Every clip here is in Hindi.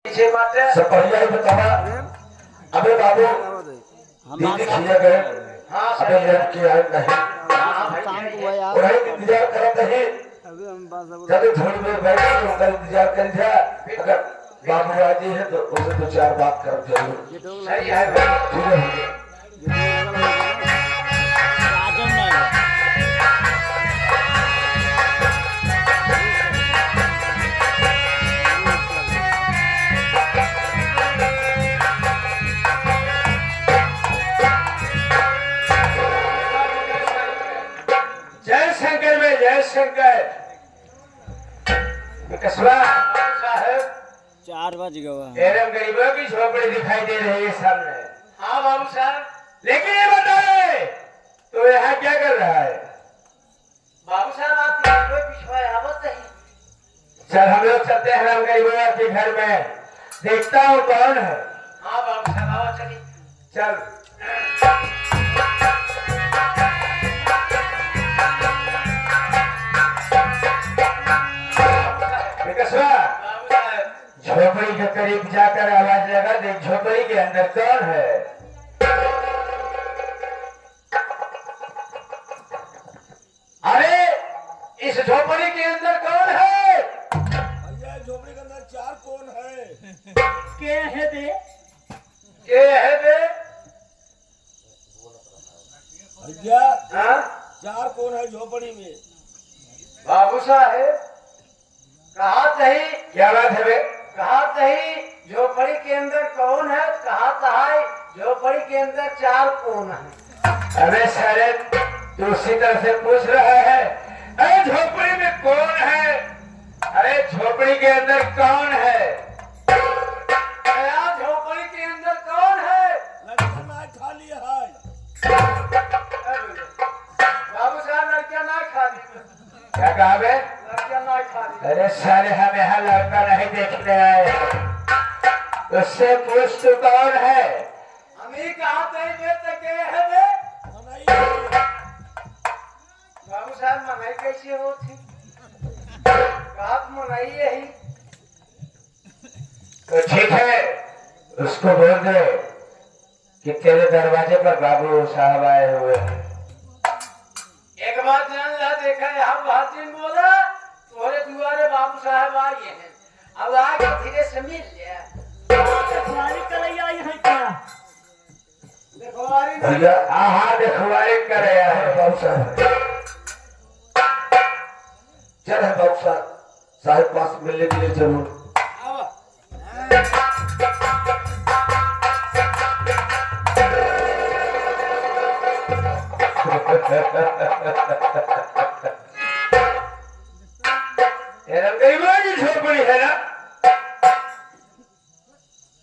सब बढ़िया ही बतावा। अबे बाबू दीदी खिया गए अबे लेट के आए नहीं वही इंतजार करत रही जब थोड़ी देर बैठ के उनका इंतजार कर जा। अगर बाबू राजी है तो उसे दो चार बात कर जरूर। सही है ठीक है। जय शंकर साहब 4 बज गए। एवं गरीबों की झोपड़ी दिखाई दे रही है सामने। हाँ बाबू साहब लेकिन ये बताए तो यहाँ क्या कर रहा है? बाबू साहब आप पिछवावत नहीं। चल हम लोग चलते हैं राम गरीबों के घर में देखता हूँ कौन है। हाँ बाबू साहब आओ चलिए चल। झोपड़ी के करीब जाकर आवाज लगा देख झोपड़ी के अंदर कौन है? अरे इस झोपड़ी के अंदर कौन है? भैया झोपड़ी के अंदर 4 कौन है? के है बे? के है बे? भैया हाँ 4 कौन है झोपड़ी में? बाबू साहेब कहा सही क्या बात है बे? कहा सही झोपड़ी के अंदर कौन है? कहा है झोपड़ी के अंदर 4 कौन है? अरे सारे तू उसी तरह से पूछ रहा है। अरे झोपड़ी में कौन है? अरे झोपड़ी के अंदर कौन है? झोपड़ी के अंदर कौन है? लड़का ना खा लिया है। बाबू साहब लड़कियां ना खा ली। क्या कहा बे? लड़कियां ना खा ली। अरे सारे हम यहाँ लड़का नहीं देखने आए। उससे पूछ तू कौन है? हम ही कहा थे के है बे? बाबू साहब मनाई कैसे होती? बात मनाई यही तो ठीक है। उसको बोल दे कि तेरे दरवाजे पर बाबू साहब आए हुए हैं। एक बात ध्यान रहा देखा है हम हर दिन बोला तुम्हारे दुआरे बाबू साहब आए हैं। अब आगे धीरे से मिल लिया तुम्हारी कलैया आई है क्या? भैया हाँ देखवारी कर रहा है बाबू साहब। चल है बाबू साहब पास मिलने के लिए जरूर। गरीबों की झोपड़ी है ना?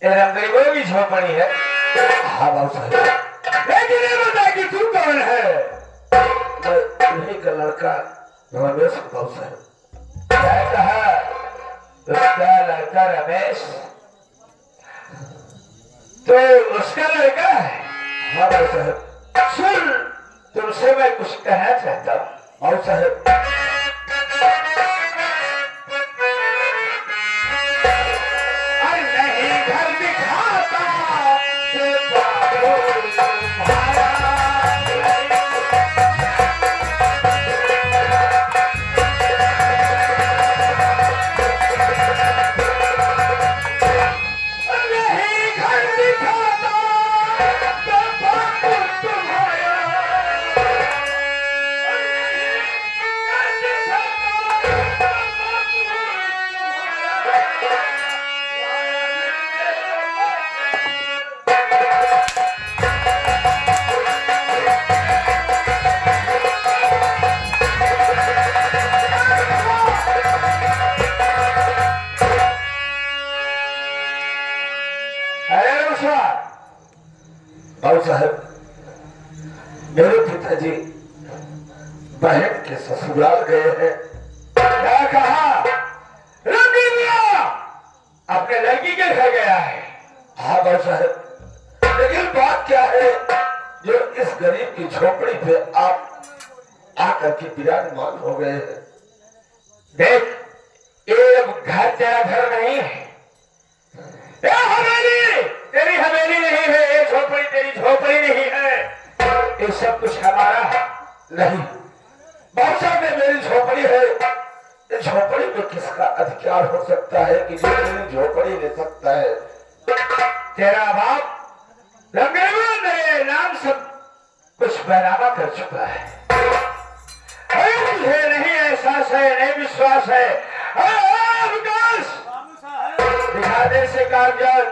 गरीबों की झोपड़ी है। हाँ बाबू साहब लेकिन ये बता कि तू कौन है? मैं उन्हीं का लड़का रमेश बाबू साहब। क्या कहा? उसका लड़का रमेश तो उसका लड़का है? हाँ बाबू साहब सुन तुमसे मैं कुछ कहना चाहता हूँ बाबू साहब। बाबू साहब मेरे पिताजी बहन के ससुराल गए हैं। क्या कहा? अपने लड़की के घर गया है। हाँ बाबू साहब लेकिन बात क्या है जो इस गरीब की झोपड़ी पे आप आकर के विराजमान हो गए हैं। देख ये घर तेरा घर नहीं है ये हवेली तेरी हवेली नहीं है, ये झोपड़ी तेरी झोपड़ी नहीं है, ये सब कुछ हमारा नहीं। बादशाह में मेरी झोपड़ी है, इस झोपड़ी में किसका अधिकार हो सकता है कि जो मेरी झोपड़ी ले सकता है? तेरा बाप रंगेवा मेरे नाम सब कुछ बराबर कर चुका है। मुझे नहीं एहसास है, नहीं विश्वास है। विकास दिखा दे से कागजात।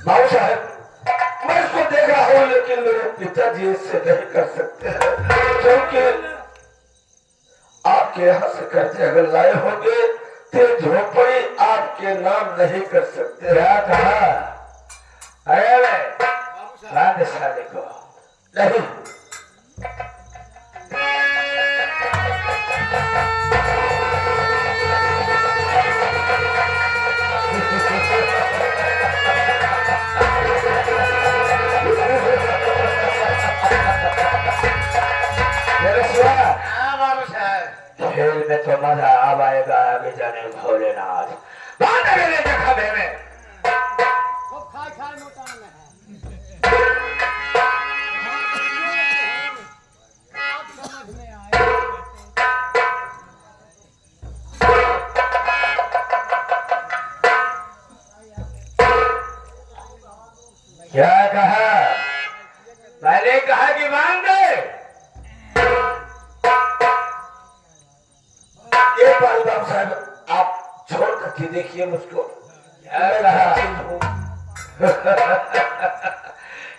भाऊ साहब मैं इसको देख रहा हूँ, लेकिन मेरे पिताजी इससे नहीं कर सकते हैं, क्योंकि आपके यहाँ से कर्जे अगर लाए होंगे तो झोपड़ी आपके नाम नहीं कर सकते। क्या कहा? अरे साले को नहीं। खेल में तो मजा अब आएगा, अभी जाने भोलेनाथ बांध अगले खबे में। क्या कहा? मैंने कहा कि बांध दे। एक बार बाबू साहब आप छोड़ करके देखिए मुझको। क्या कहा?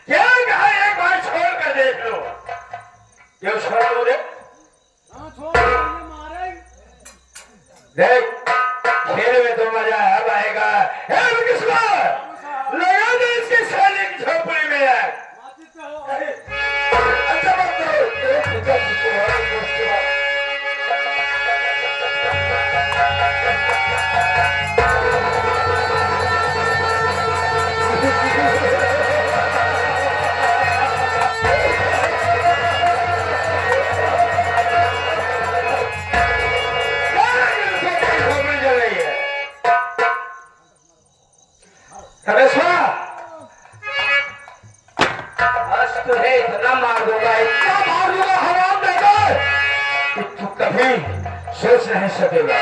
क्या कहा? एक बार छोड़ कर देख लो। क्यों छोड़ दो रे? देख खेल में तो मजा अब आएगा। किसको लगा दे इसके साले की झोपड़ी में यार। अच्छा बात तुझे इतना मार दूंगा, इतना मार दूंगा हराम देगा कि तू कभी सोच नहीं सकेगा।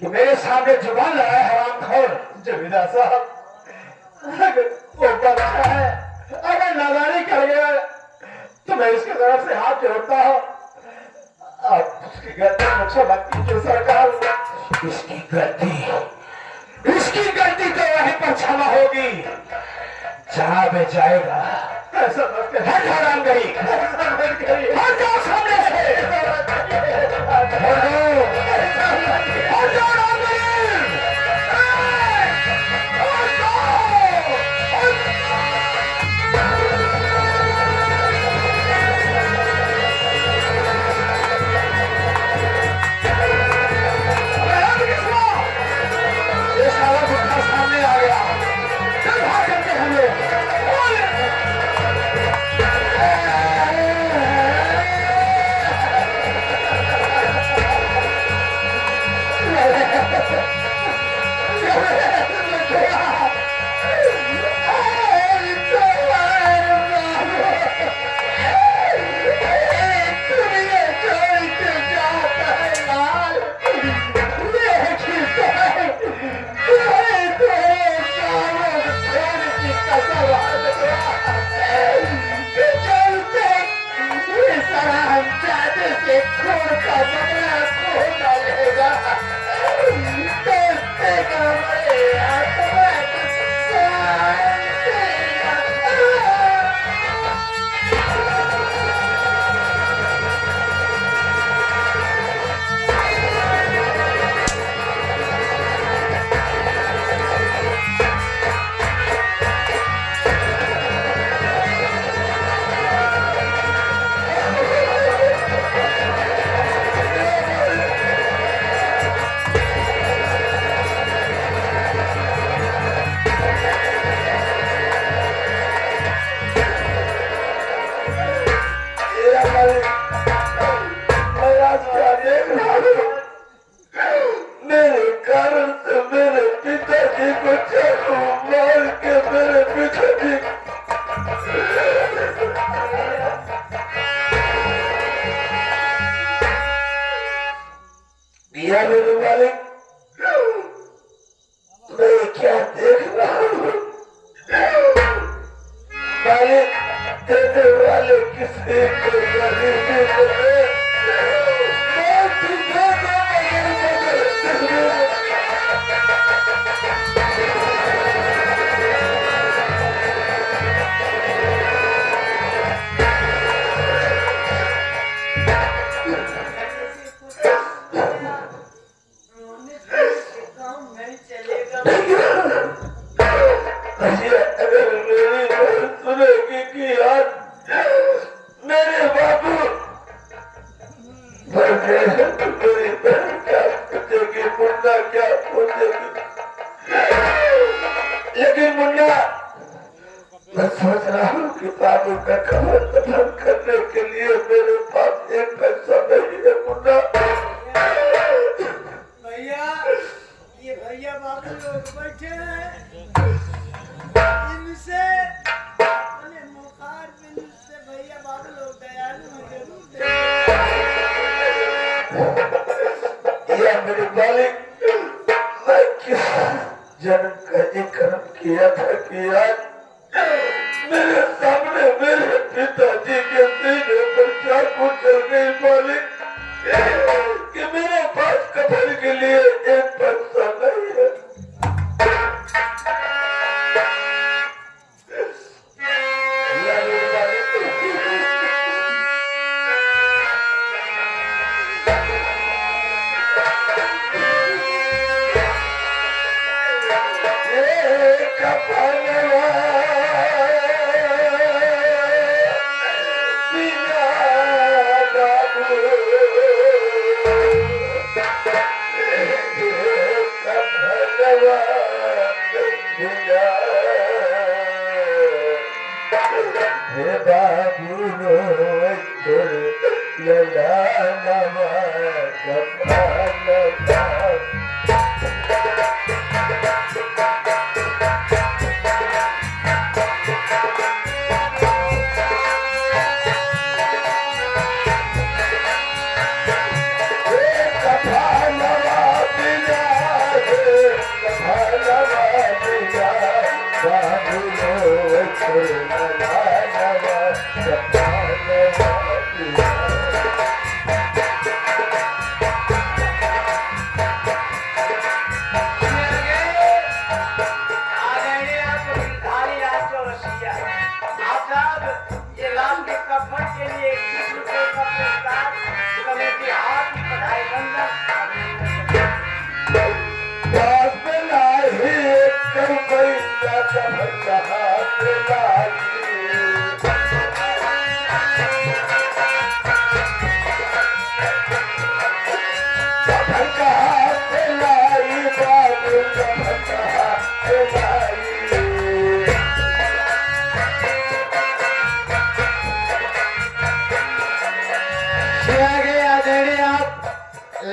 कि मेरे सामने जुबान लगाए हरामखोर जमींदार साहब। अगर वो बच्चा है, अगर नादानी कर गया तो मैं इसके तरफ से हाथ जोड़ता हूँ। आप उसकी गलती को क्षमा कीजिए सरकार। इसकी गलती तो वहीं पर क्षमा होगी जहाँ में जाएगा। ऐसा मत करिए। हट हराम गई, हट जाओ सामने से। के खून का बदला कौन डालेगा? दोस्ती का मेरे आत्मा की शांति। मेरे कारण से मेरे पिताजी को चाकू मार के मेरे पिताजी दिया। मेरे मालिक मैं क्या देख रहा हूँ? मालिक देने वाले किसी को गरीबी में अगर मेरी सुनेगी कि आज मेरे बाबू मेरी बहन क्या सोचेगी, मुन्ना क्या सोचेगी? लेकिन मुन्ना मैं सोच रहा हूँ कि बाबू का खबर खत्म करने के लिए मेरे पास एक पैसा नहीं है। मुन्ना भैया, ये भैया बाबू लोग बैठे हैं, इनसे अपने मुखार बिन से भैया बाबू लोग दयालु हैं, जरूर देंगे। या मेरे मालिक, मैं किस जन्म का ये कर्म किया था कि आज मेरे सामने मेरे पिताजी के सीने पर चाकू चल गई। मालिक कि मेरे पास कफन के लिए एक पैसा नहीं है। या मेरे मालिक,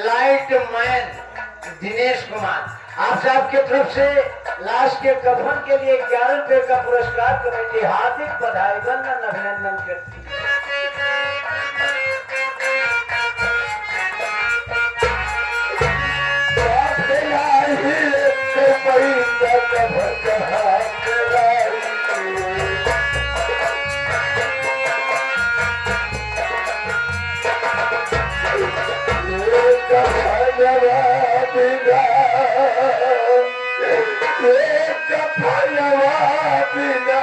लाइटमैन दिनेश कुमार, आप साहब की तरफ से लाश के कफन के लिए 11 रुपए का पुरस्कार कमेटी हार्दिक बधाई वंदन अभिनंदन करती है। एक फलवा बिना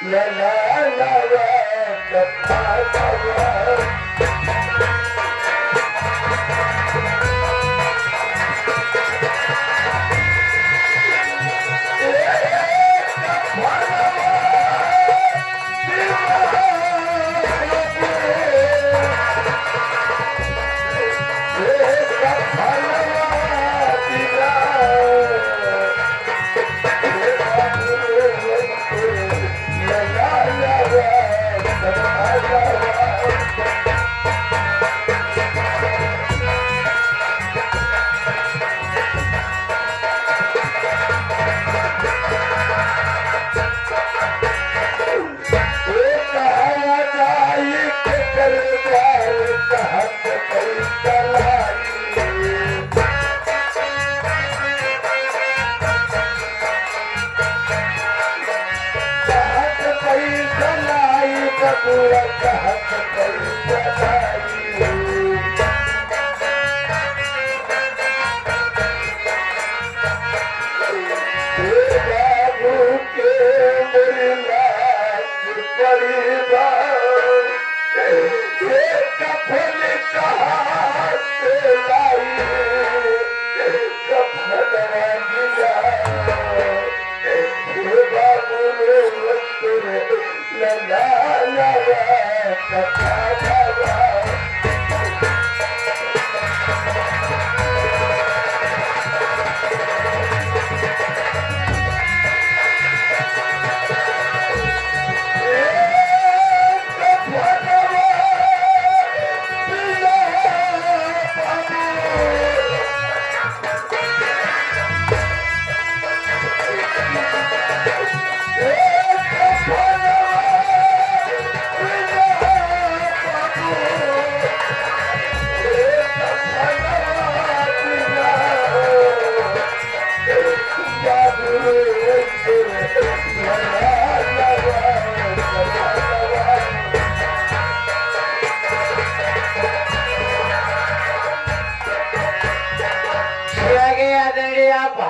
लला लवा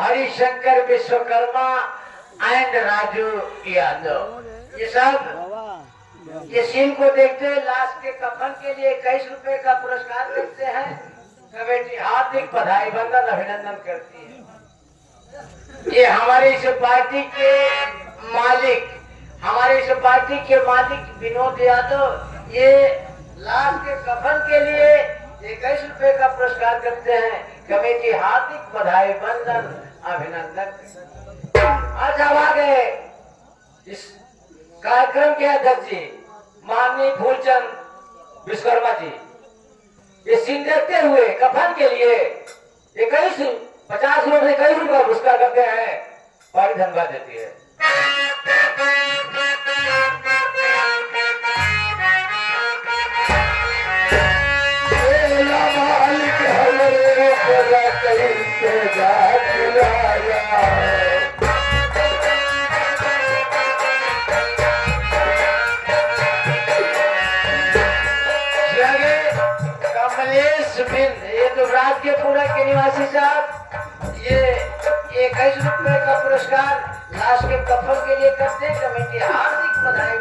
हरिशंकर विश्वकर्मा एंड राजू यादव ये सब ये सीन को देखते लाश के कफन के लिए 21 रुपए का पुरस्कार देते हैं। कमेटी हार्दिक बधाई बंदन अभिनंदन करती है। ये हमारे इस पार्टी के मालिक विनोद यादव ये लाश के कफन के लिए 21 रुपए का पुरस्कार करते हैं। कमेटी हार्दिक बधाई बंदन अभिनंदन। आज हम आ गए इस कार्यक्रम के अध्यक्ष जी माननीय फूलचंद विश्वकर्मा जी ये सीन देखते हुए कफन के लिए 50 रुपए 21 रुपए का पुरस्कार करते हैं। बड़ी धन्यवाद देती है। कमलेश बिंद ये तो राजपुरा के निवासी साहब ये 21 रुपए का पुरस्कार लाश के कफन के लिए करते हैं। कमेटी हार्दिक बधाई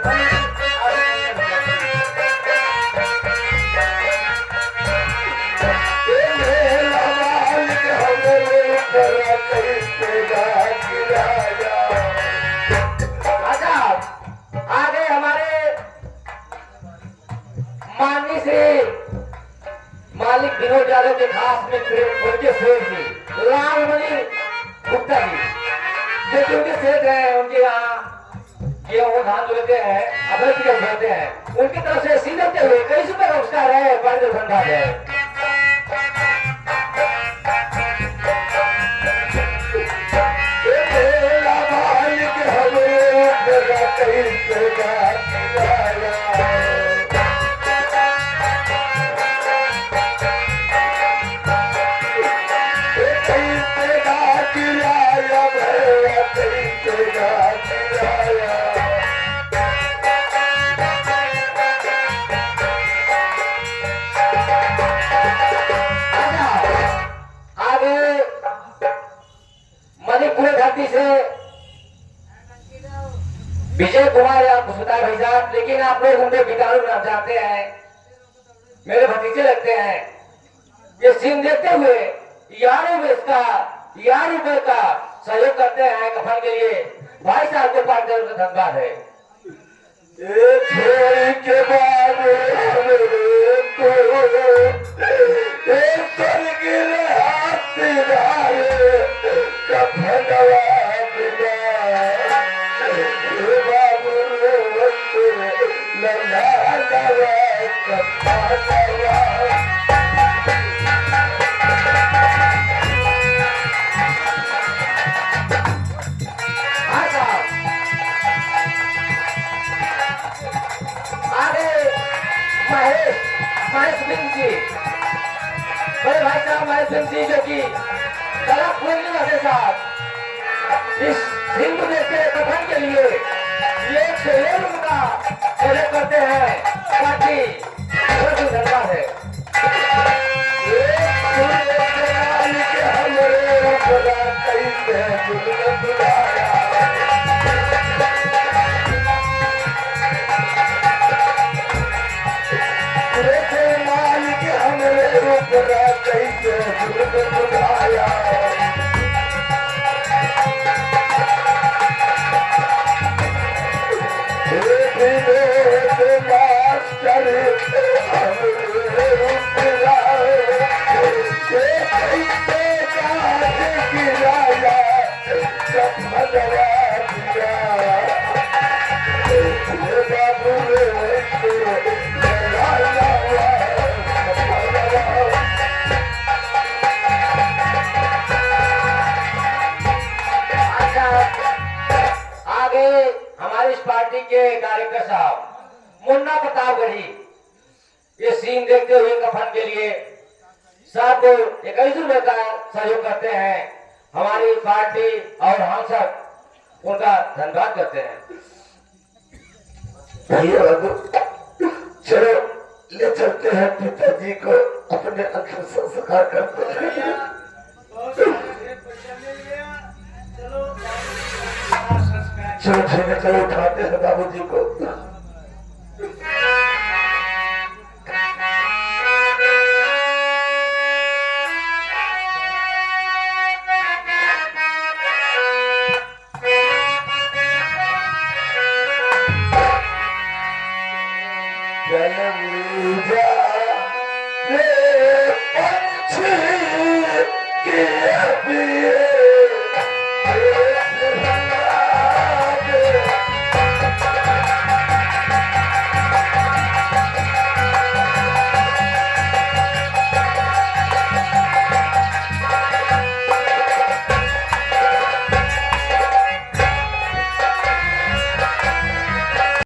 आगे हमारे माननीय श्री मालिक विनोद यादव के खास मित्र उनके सेठ जी लालमणि गुप्ता जी जो उनके सेठ हैं उनके यहाँ गेहूं धान लेते हैं अदरक की लेते हैं उनकी तरफ से सीधते हुए 21 रुपए का पुरस्कार है। बड़े धन्यवाद है। विजय कुमार या कुशलता भाई साहब, लेकिन आप लोग उनके कीटाणु नाम जानते हैं, मेरे भतीजे लगते हैं। ये सीन देखते हुए यार रुपए का सहयोग करते हैं कफन के लिए। भाई साहब को 5,000 का धन्यवाद है। के बाद हाँ साहब, आगे महेश सिंह जी, बड़े भाई साहब महेश सिंह जी, जो कि कला पूर्णिमा के साथ इस हिंदू देश के गठन के लिए ये 1 रुपया सहयोग करते हैं। पार्टी बहुत ही धन्यवाद है। आगे हमारी इस पार्टी के कार्यकर्ता साहब मुन्ना प्रतापगढ़ी, ये सीन देखते हुए कफन के लिए सबको 21 रुपए का सहयोग करते हैं। हमारी पार्टी और हम सब उनका धन्यवाद करते हैं। भैया चलो ले चलते हैं पिताजी को अपने अंतिम संस्कार करते हैं। भैया बहुत सारे पैसा मिल गया, चलो संस्कार चलो ठीक है, चलो उठाते हैं बाबूजी को। पंछी की